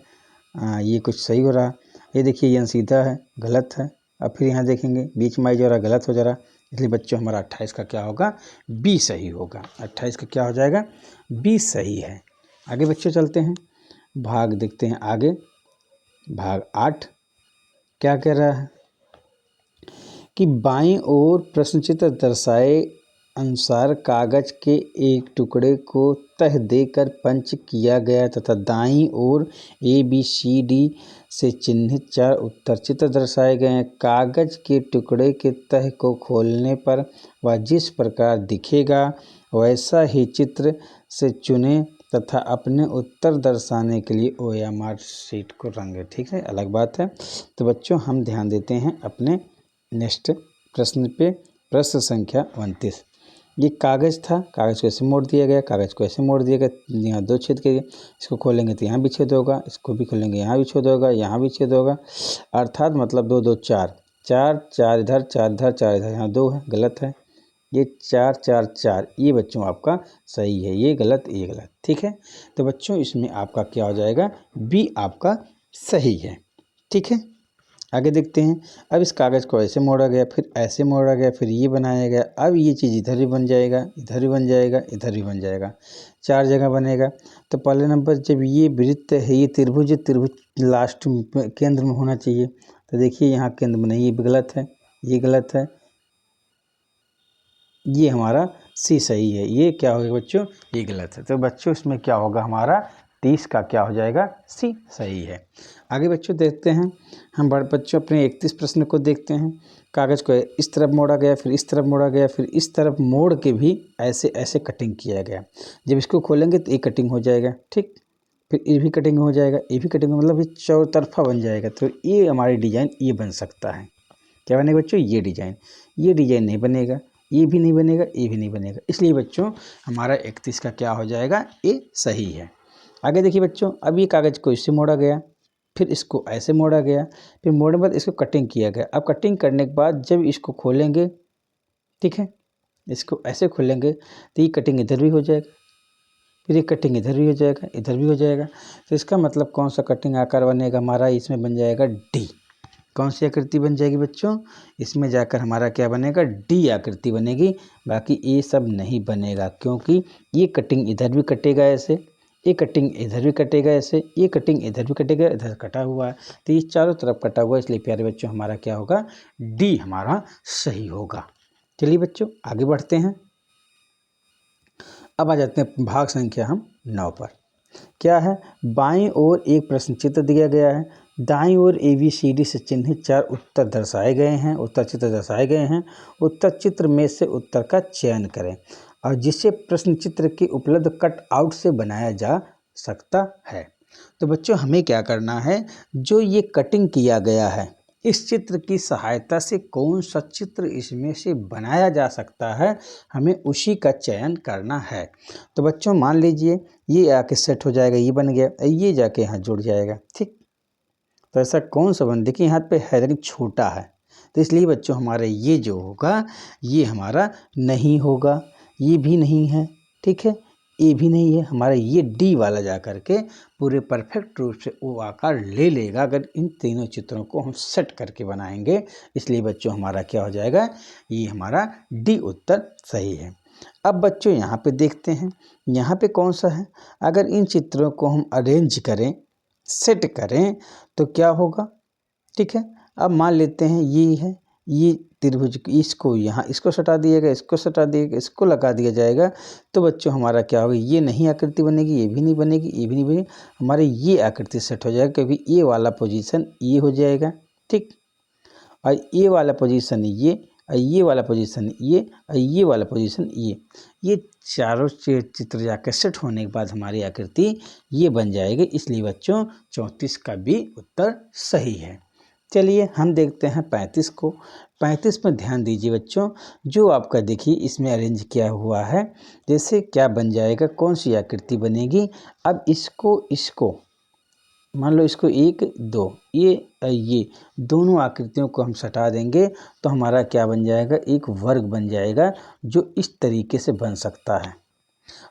ये कुछ सही हो रहा। ये देखिए एन सीधा है, गलत है। अब फिर यहाँ देखेंगे बीच में आई जो रहा गलत हो जा रहा, इसलिए बच्चों हमारा 28 का क्या होगा, बी सही होगा। 28 का क्या हो जाएगा, बी सही है। आगे बच्चों चलते हैं, भाग देखते हैं आगे। भाग 8 क्या कह रहा है कि बाईं ओर प्रश्नचित्र दर्शाए अनुसार कागज के एक टुकड़े को तह देकर पंच किया गया तथा दाईं ओर ए बी सी डी से चिन्हित 4 उत्तर चित्र दर्शाए गए हैं। कागज के टुकड़े के तह को खोलने पर वह जिस प्रकार दिखेगा वैसा ही चित्र से चुनें तथा अपने उत्तर दर्शाने के लिए OMR शीट को रंगे, ठीक है, अलग बात है। तो बच्चों हम ध्यान देते हैं अपने नेक्स्ट प्रश्न पे, प्रश्न संख्या 29। ये कागज़ था, कागज़ को ऐसे मोड़ दिया गया, कागज़ को ऐसे मोड़ दिया गया, यहाँ 2 छेद के, इसको खोलेंगे तो यहाँ भी छेद होगा, इसको भी खोलेंगे यहाँ भी छेद होगा, यहाँ भी छेद होगा, अर्थात मतलब 2 2 4 4 4 इधर 4 इधर 4 इधर, यहाँ 2 है, गलत है। ये 4 4 4 ये बच्चों आपका सही है, ये गलत, ये गलत, ठीक है। तो बच्चों इसमें आपका क्या हो जाएगा, बी आपका सही है, ठीक है। आगे देखते हैं। अब इस कागज़ को ऐसे मोड़ा गया, फिर ऐसे मोड़ा गया, फिर ये बनाया गया। अब ये चीज़ इधर भी बन जाएगा, इधर भी बन जाएगा, इधर भी बन जाएगा, 4 जगह बनेगा। तो पहले नंबर जब ये वृत्त है, ये त्रिभुज, त्रिभुज लास्ट केंद्र में होना चाहिए। तो देखिए यहाँ केंद्र में नहीं, ये गलत है, ये गलत है, ये हमारा सी सही है। ये क्या होगा बच्चों, ये गलत है। तो बच्चों इसमें क्या होगा, हमारा 30 का क्या हो जाएगा, सी सही है। आगे बच्चों देखते हैं, हम बड़े बच्चों अपने 31 प्रश्न को देखते हैं। कागज़ को इस तरफ मोड़ा गया, फिर इस तरफ मोड़ा गया, फिर इस तरफ मोड़ के भी ऐसे ऐसे कटिंग किया गया। जब इसको खोलेंगे तो ये कटिंग हो जाएगा, ठीक, फिर ये भी कटिंग हो जाएगा, ये भी कटिंग, मतलब ये चौतरफा बन जाएगा। तो ये हमारी डिज़ाइन ये बन सकता है। क्या बनेगा बच्चों, ये डिज़ाइन नहीं बनेगा, ये भी नहीं बनेगा, ये भी नहीं बनेगा, इसलिए बच्चों हमारा 31 का क्या हो जाएगा, ये सही है। आगे देखिए बच्चों, अब ये कागज़ को इससे मोड़ा गया, फिर इसको ऐसे मोड़ा गया, फिर मोड़ने के बाद इसको कटिंग किया गया। अब कटिंग करने के बाद जब इसको खोलेंगे, ठीक है, इसको ऐसे खोलेंगे तो ये कटिंग इधर भी हो जाएगा, फिर ये कटिंग इधर भी हो जाएगा, इधर भी हो जाएगा। तो इसका मतलब कौन सा कटिंग आकार बनेगा हमारा, इसमें बन जाएगा डी। कौन सी आकृति बन जाएगी बच्चों, इसमें जाकर हमारा क्या बनेगा, डी आकृति बनेगी। बाकी ये सब नहीं बनेगा, क्योंकि ये कटिंग इधर भी कटेगा ऐसे, ये कटिंग इधर भी कटेगा ऐसे, ये कटिंग इधर भी कटेगा, इधर कटा हुआ है, तो ये चारों तरफ कटा हुआ है, इसलिए प्यारे बच्चों हमारा क्या होगा, डी हमारा सही होगा। चलिए बच्चों आगे बढ़ते हैं। अब आ जाते हैं भाग संख्या हम 9 पर। क्या है, बाईं ओर एक प्रश्न चित्र दिया गया है, दाईं ओर ABCD से चिन्हित 4 उत्तर दर्शाए गए हैं, उत्तर चित्र दर्शाए गए हैं। उत्तर चित्र में से उत्तर का चयन करें और जिसे प्रश्न चित्र के उपलब्ध कट आउट से बनाया जा सकता है। तो बच्चों हमें क्या करना है, जो ये कटिंग किया गया है इस चित्र की सहायता से कौन सा चित्र इसमें से बनाया जा सकता है, हमें उसी का चयन करना है। तो बच्चों मान लीजिए ये आके सेट हो जाएगा, ये बन गया, ये जाके यहाँ जुड़ जाएगा, ठीक। तो ऐसा कौन सा बन, देखिए यहाँ पे है लेकिन छोटा है, तो इसलिए बच्चों हमारा ये जो होगा ये हमारा नहीं होगा, ये भी नहीं है, ठीक है, ये भी नहीं है, हमारा ये डी वाला जा करके पूरे परफेक्ट रूप से वो आकार ले लेगा अगर इन तीनों चित्रों को हम सेट करके बनाएंगे। इसलिए बच्चों हमारा क्या हो जाएगा, ये हमारा डी उत्तर सही है। अब बच्चों यहाँ पे देखते हैं, यहाँ पे कौन सा है, अगर इन चित्रों को हम अरेंज करें, सेट करें तो क्या होगा, ठीक है। अब मान लेते हैं ये है, ये त्रिभुज, इसको यहाँ इसको सटा दिएगा, इसको सटा दिएगा, इसको लगा दिया जाएगा, तो बच्चों हमारा क्या होगा, ये नहीं आकृति बनेगी, ये भी नहीं बनेगी, ये भी नहीं बनेगी, हमारे ये आकृति सेट हो जाएगा, क्योंकि ये वाला पोजीशन ये हो जाएगा, ठीक। और ये वाला पोजीशन ये, और ये वाला पोजीशन ये, और ये वाला पोजीशन ये चारों चित्र जाकर सेट होने के बाद हमारी आकृति ये बन जाएगी। इसलिए बच्चों 34 का भी उत्तर सही है। चलिए हम देखते हैं 35 को। 35 में ध्यान दीजिए बच्चों, जो आपका देखिए इसमें अरेंज किया हुआ है, जैसे क्या बन जाएगा, कौन सी आकृति बनेगी। अब इसको मान लो इसको 1 2 ये दोनों आकृतियों को हम सटा देंगे तो हमारा क्या बन जाएगा, एक वर्ग बन जाएगा जो इस तरीके से बन सकता है।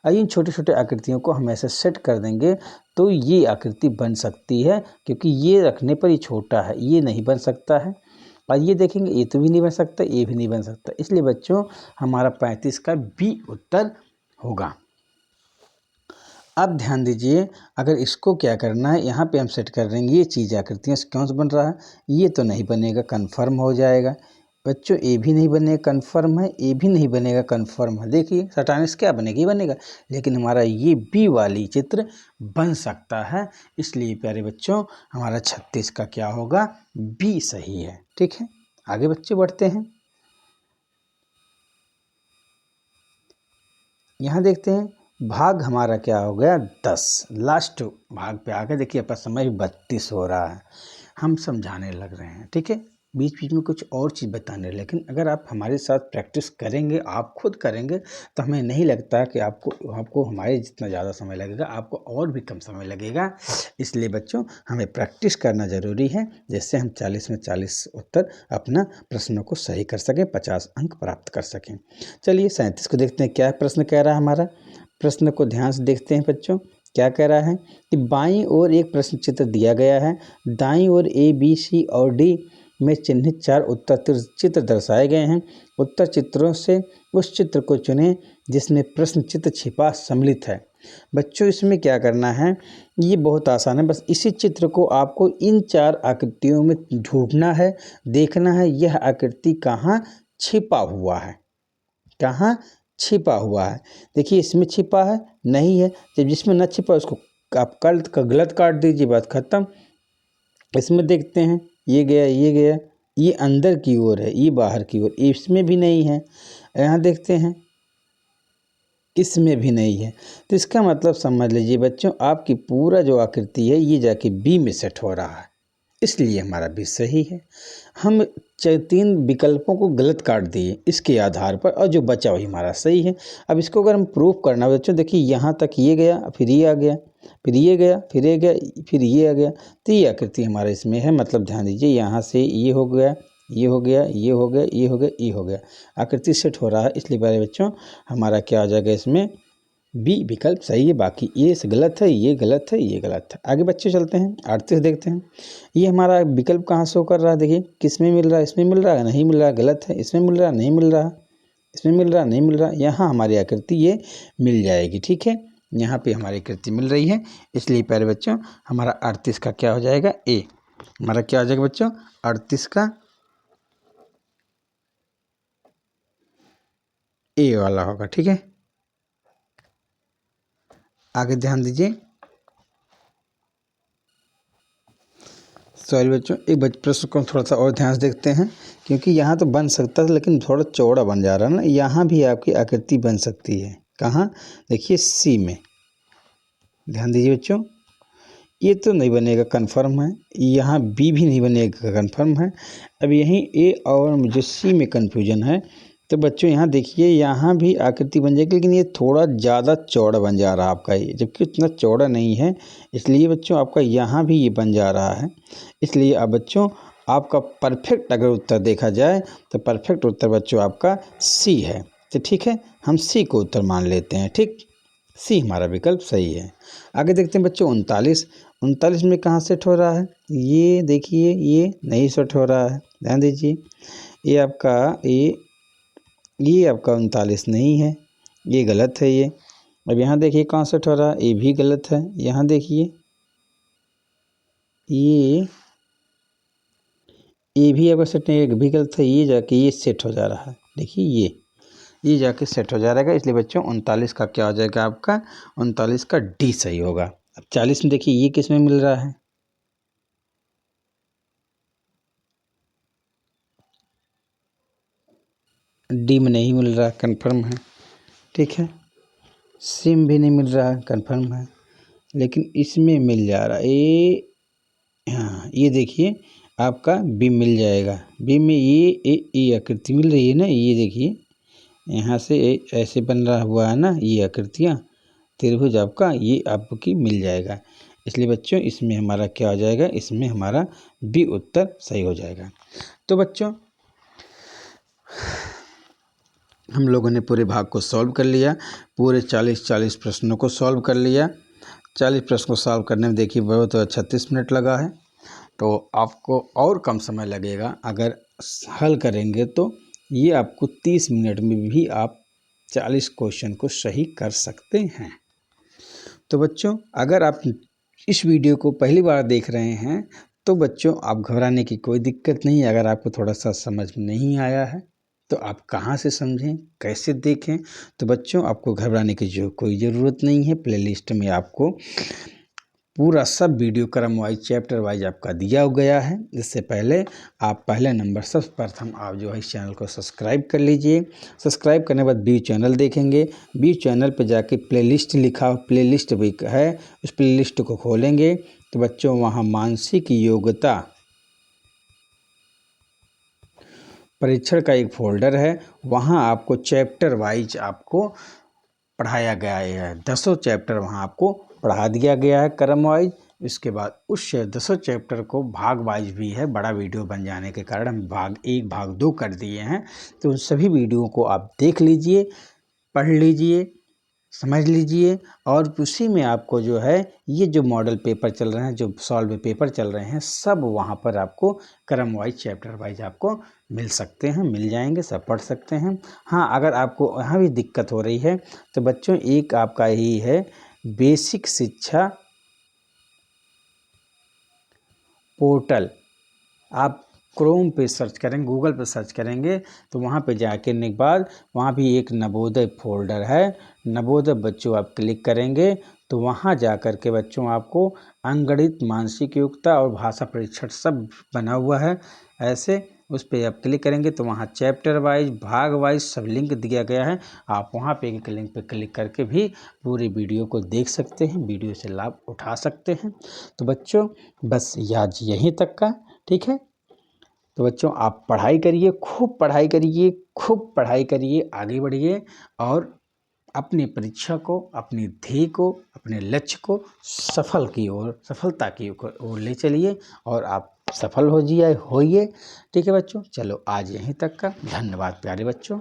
और इन छोटे छोटे आकृतियों को हम ऐसे सेट कर देंगे तो ये आकृति बन सकती है, क्योंकि ये रखने पर ये छोटा है, ये नहीं बन सकता है। और ये देखेंगे ये तो भी नहीं बन सकता, ये भी नहीं बन सकता, इसलिए बच्चों हमारा 35 का बी उत्तर होगा। अब ध्यान दीजिए, अगर इसको क्या करना है, यहाँ पे हम सेट कर देंगे ये चीज़ आकृतियाँ क्यों से बन रहा है, ये तो नहीं बनेगा, कन्फर्म हो जाएगा। बच्चों ए भी नहीं बनेगा, कन्फर्म है, ए भी नहीं बनेगा, कन्फर्म है। देखिए सटाने से क्या बनेगा, ये बनेगा, लेकिन हमारा ये बी वाली चित्र बन सकता है। इसलिए प्यारे बच्चों हमारा 36 का क्या होगा, बी सही है, ठीक है। आगे बच्चे बढ़ते हैं, यहाँ देखते हैं भाग हमारा क्या हो गया 10। लास्ट भाग पे आ गए, देखिए अपना समय 32 हो रहा है, हम समझाने लग रहे हैं, ठीक है, बीच बीच में कुछ और चीज़ बताने। लेकिन अगर आप हमारे साथ प्रैक्टिस करेंगे, आप खुद करेंगे, तो हमें नहीं लगता कि आपको हमारे जितना ज़्यादा समय लगेगा, आपको और भी कम समय लगेगा। इसलिए बच्चों हमें प्रैक्टिस करना ज़रूरी है, जिससे हम 40 में 40 उत्तर अपना प्रश्नों को सही कर सकें, 50 अंक प्राप्त कर सकें। चलिए 37 को देखते हैं, क्या प्रश्न कह रहा है हमारा। प्रश्न को ध्यान से देखते हैं बच्चों, क्या कह रहा है कि बाईं ओर एक प्रश्न चित्र दिया गया है, दाईं ओर ABC और D में चिन्हित 4 उत्तर चित्र दर्शाए गए हैं। उत्तर चित्रों से उस चित्र को चुनें जिसमें प्रश्न चित्र छिपा सम्मिलित है। बच्चों इसमें क्या करना है, ये बहुत आसान है, बस इसी चित्र को आपको इन 4 आकृतियों में ढूंढना है, देखना है यह आकृति कहाँ छिपा हुआ है, कहाँ छिपा हुआ है। देखिए इसमें छिपा है, नहीं है, जब जिसमें न छिपा उसको आप गलत काट दीजिए, बात खत्म। इसमें देखते हैं, ये गया, ये गया, ये अंदर की ओर है, ये बाहर की ओर, इसमें भी नहीं है। यहाँ देखते हैं, इसमें भी नहीं है। तो इसका मतलब समझ लीजिए बच्चों, आपकी पूरा जो आकृति है ये जाके बी में सेट हो रहा है, इसलिए हमारा बी सही है। हम 3 विकल्पों को गलत काट दिए इसके आधार पर, और जो बचा वही हमारा सही है। अब इसको अगर हम प्रूफ करना बच्चों, देखिए यहाँ तक ये गया, फिर ये आ गया, फिर ये गया, फिर ये गया, फिर ये आ गया, तो ये आकृति हमारा इसमें है। मतलब ध्यान दीजिए, यहाँ से ये हो गया, ये हो गया, ये हो गया, ये हो गया, ये हो गया, आकृति सेट हो रहा है। इसलिए प्यारे बच्चों हमारा क्या आ जाएगा, इसमें बी विकल्प सही है, बाकी ये गलत है, ये गलत है, ये गलत है। आगे बच्चे चलते हैं, 38 देखते हैं। ये हमारा विकल्प कहाँ शो कर रहा है, देखिए किस में मिल रहा है, इसमें मिल रहा है, नहीं मिल रहा है, गलत है, इसमें मिल रहा है, नहीं मिल रहा, इसमें मिल रहा, नहीं मिल रहा, यहाँ हमारी आकृति ये मिल जाएगी, ठीक है। यहाँ पे हमारी कृति मिल रही है, इसलिए प्यारे बच्चों हमारा 38 का क्या हो जाएगा ए। हमारा क्या हो जाएगा बच्चों 38 का ए वाला होगा। ठीक है, आगे ध्यान दीजिए। सॉरी बच्चों, एक प्रश्न को थोड़ा सा और ध्यान से देखते हैं, क्योंकि यहाँ तो बन सकता है लेकिन थोड़ा चौड़ा बन जा रहा है ना। यहाँ भी आपकी आकृति बन सकती है। कहाँ, देखिए सी में, ध्यान दीजिए बच्चों। ये तो नहीं बनेगा, कन्फर्म है। यहाँ बी भी नहीं बनेगा, कन्फर्म है। अब यहीं ए और जो सी में कन्फ्यूजन है। तो बच्चों यहाँ देखिए, यहाँ भी आकृति बन जाएगी, लेकिन ये थोड़ा ज़्यादा चौड़ा बन जा रहा है आपका ये, जबकि उतना चौड़ा नहीं है। इसलिए बच्चों आपका यहाँ भी ये बन जा रहा है। इसलिए अब बच्चों आपका परफेक्ट अगर उत्तर देखा जाए तो परफेक्ट उत्तर बच्चों आपका सी है। तो ठीक है, हम सी को उत्तर मान लेते हैं। ठीक, सी हमारा विकल्प सही है। आगे देखते हैं बच्चों 39 में कहाँ सेट हो रहा है। ये देखिए, ये नहीं सेट हो रहा है, ध्यान दीजिए। ये आपका 39 नहीं है, ये गलत है ये। अब यहाँ देखिए कहाँ सेट हो रहा है, ये भी गलत है। यहाँ देखिए ये भी अगर सेट नहीं, एक भी गलत है। ये जाके ये सेट हो जा रहा है, देखिए ये जाके सेट हो जा रहेगा। इसलिए बच्चों 39 का क्या हो जाएगा आपका 39 का डी सही होगा। अब 40 में देखिए ये किस में मिल रहा है, डी में नहीं मिल रहा, कन्फर्म है। ठीक है, सी में भी नहीं मिल रहा है, कन्फर्म है। लेकिन इसमें मिल जा रहा है ये, हाँ ये देखिए आपका बी मिल जाएगा। बी में ये आकृति मिल रही है ना, ये देखिए यहाँ से ऐसे बन रहा हुआ है ना, ये आकृतियाँ त्रिभुज आपका ये आपकी मिल जाएगा। इसलिए बच्चों इसमें हमारा क्या हो जाएगा, इसमें हमारा बी उत्तर सही हो जाएगा। तो बच्चों हम लोगों ने पूरे भाग को सॉल्व कर लिया, पूरे 40 प्रश्नों को सॉल्व कर लिया। 40 प्रश्न को सॉल्व करने में देखिए बहुत 36 मिनट लगा है। तो आपको और कम समय लगेगा अगर हल करेंगे, तो ये आपको 30 मिनट में भी आप 40 क्वेश्चन को सही कर सकते हैं। तो बच्चों अगर आप इस वीडियो को पहली बार देख रहे हैं तो बच्चों आप घबराने की कोई दिक्कत नहीं। अगर आपको थोड़ा सा समझ में नहीं आया है तो आप कहाँ से समझें, कैसे देखें। तो बच्चों आपको घबराने की कोई ज़रूरत नहीं है। प्लेलिस्ट में आपको पूरा सब वीडियो क्रम वाइज चैप्टर वाइज आपका दिया गया है। इससे पहले आप पहले नंबर सर्वप्रथम आप जो है इस चैनल को सब्सक्राइब कर लीजिए। सब्सक्राइब करने के बाद बी चैनल देखेंगे, बी चैनल पर जाके प्लेलिस्ट लिखा प्लेलिस्ट भी है, उस प्लेलिस्ट को खोलेंगे तो बच्चों वहाँ मानसिक योग्यता परीक्षण का एक फोल्डर है, वहाँ आपको चैप्टर वाइज आपको पढ़ाया गया है। 10 चैप्टर वहाँ आपको पढ़ा दिया गया है क्रम वाइज। इसके बाद उस 10 चैप्टर को भाग वाइज भी है, बड़ा वीडियो बन जाने के कारण हम भाग 1 भाग 2 कर दिए हैं। तो उन सभी वीडियो को आप देख लीजिए, पढ़ लीजिए, समझ लीजिए। और उसी में आपको जो है ये जो मॉडल पेपर चल रहे हैं, जो सॉल्व पेपर चल रहे हैं, सब वहाँ पर आपको क्रम वाइज चैप्टर वाइज आपको मिल सकते हैं, मिल जाएंगे, सब पढ़ सकते हैं। हाँ अगर आपको यहाँ भी दिक्कत हो रही है तो बच्चों एक आपका ही है बेसिक शिक्षा पोर्टल। आप क्रोम पे सर्च करेंगे, गूगल पे सर्च करेंगे तो वहाँ पे जाके के बाद वहाँ भी एक नवोदय फोल्डर है, नवोदय बच्चों आप क्लिक करेंगे तो वहाँ जा कर के बच्चों आपको अंकगणित, मानसिक योग्यता और भाषा परीक्षण सब बना हुआ है। ऐसे उस पर आप क्लिक करेंगे तो वहाँ चैप्टर वाइज भाग वाइज सब लिंक दिया गया है। आप वहाँ पे एक लिंक पे क्लिक करके भी पूरे वीडियो को देख सकते हैं, वीडियो से लाभ उठा सकते हैं। तो बच्चों बस याद यहीं तक का, ठीक है। तो बच्चों आप पढ़ाई करिए, खूब पढ़ाई करिए, खूब पढ़ाई करिए, आगे बढ़िए और अपनी परीक्षा को, अपने ध्येय को, अपने लक्ष्य को सफलता की ओर ले चलिए और आप सफल होइए। ठीक है बच्चों, चलो आज यहीं तक का। धन्यवाद प्यारे बच्चों।